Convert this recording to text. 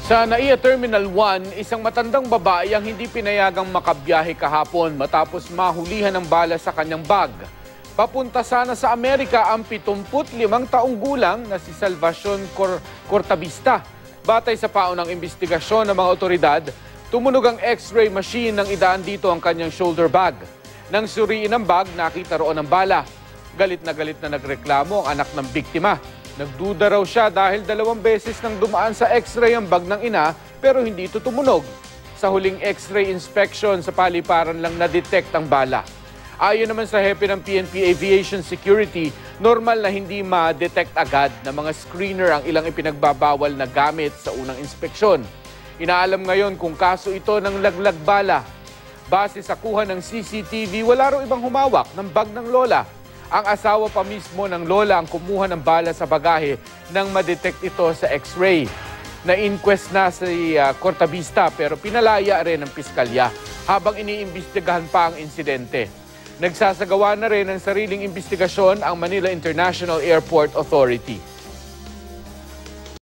Sa NAIA Terminal 1, isang matandang babae ang hindi pinayagang makabiyahe kahapon matapos mahulihan ng bala sa kanyang bag. Papunta sana sa Amerika ang 75 taong gulang na si Salvacion Cortabista. Batay sa paunang investigasyon ng mga otoridad, tumunog ang x-ray machine nang idaan dito ang kanyang shoulder bag. Nang suriin ang bag, nakita roon ang bala. Galit na nagreklamo ang anak ng biktima. Nagduda raw siya dahil 2 beses nang dumaan sa x-ray ang bag ng ina pero hindi ito tumunog. Sa huling x-ray inspection sa paliparan lang na-detect ang bala. Ayon naman sa hepe ng PNP Aviation Security, normal na hindi ma-detect agad na mga screener ang ilang ipinagbabawal na gamit sa unang inspeksyon. Inaalam ngayon kung kaso ito ng laglag bala. Base sa kuha ng CCTV, wala raw ibang humawak ng bag ng lola. Ang asawa pa mismo ng lola ang kumuha ng bala sa bagahe nang ma-detect ito sa x-ray. Na-inquest na si Cortabista pero pinalaya rin ng piskalya habang iniimbestigahan pa ang insidente. Nagsasagawa na rin ng sariling investigasyon ang Manila International Airport Authority.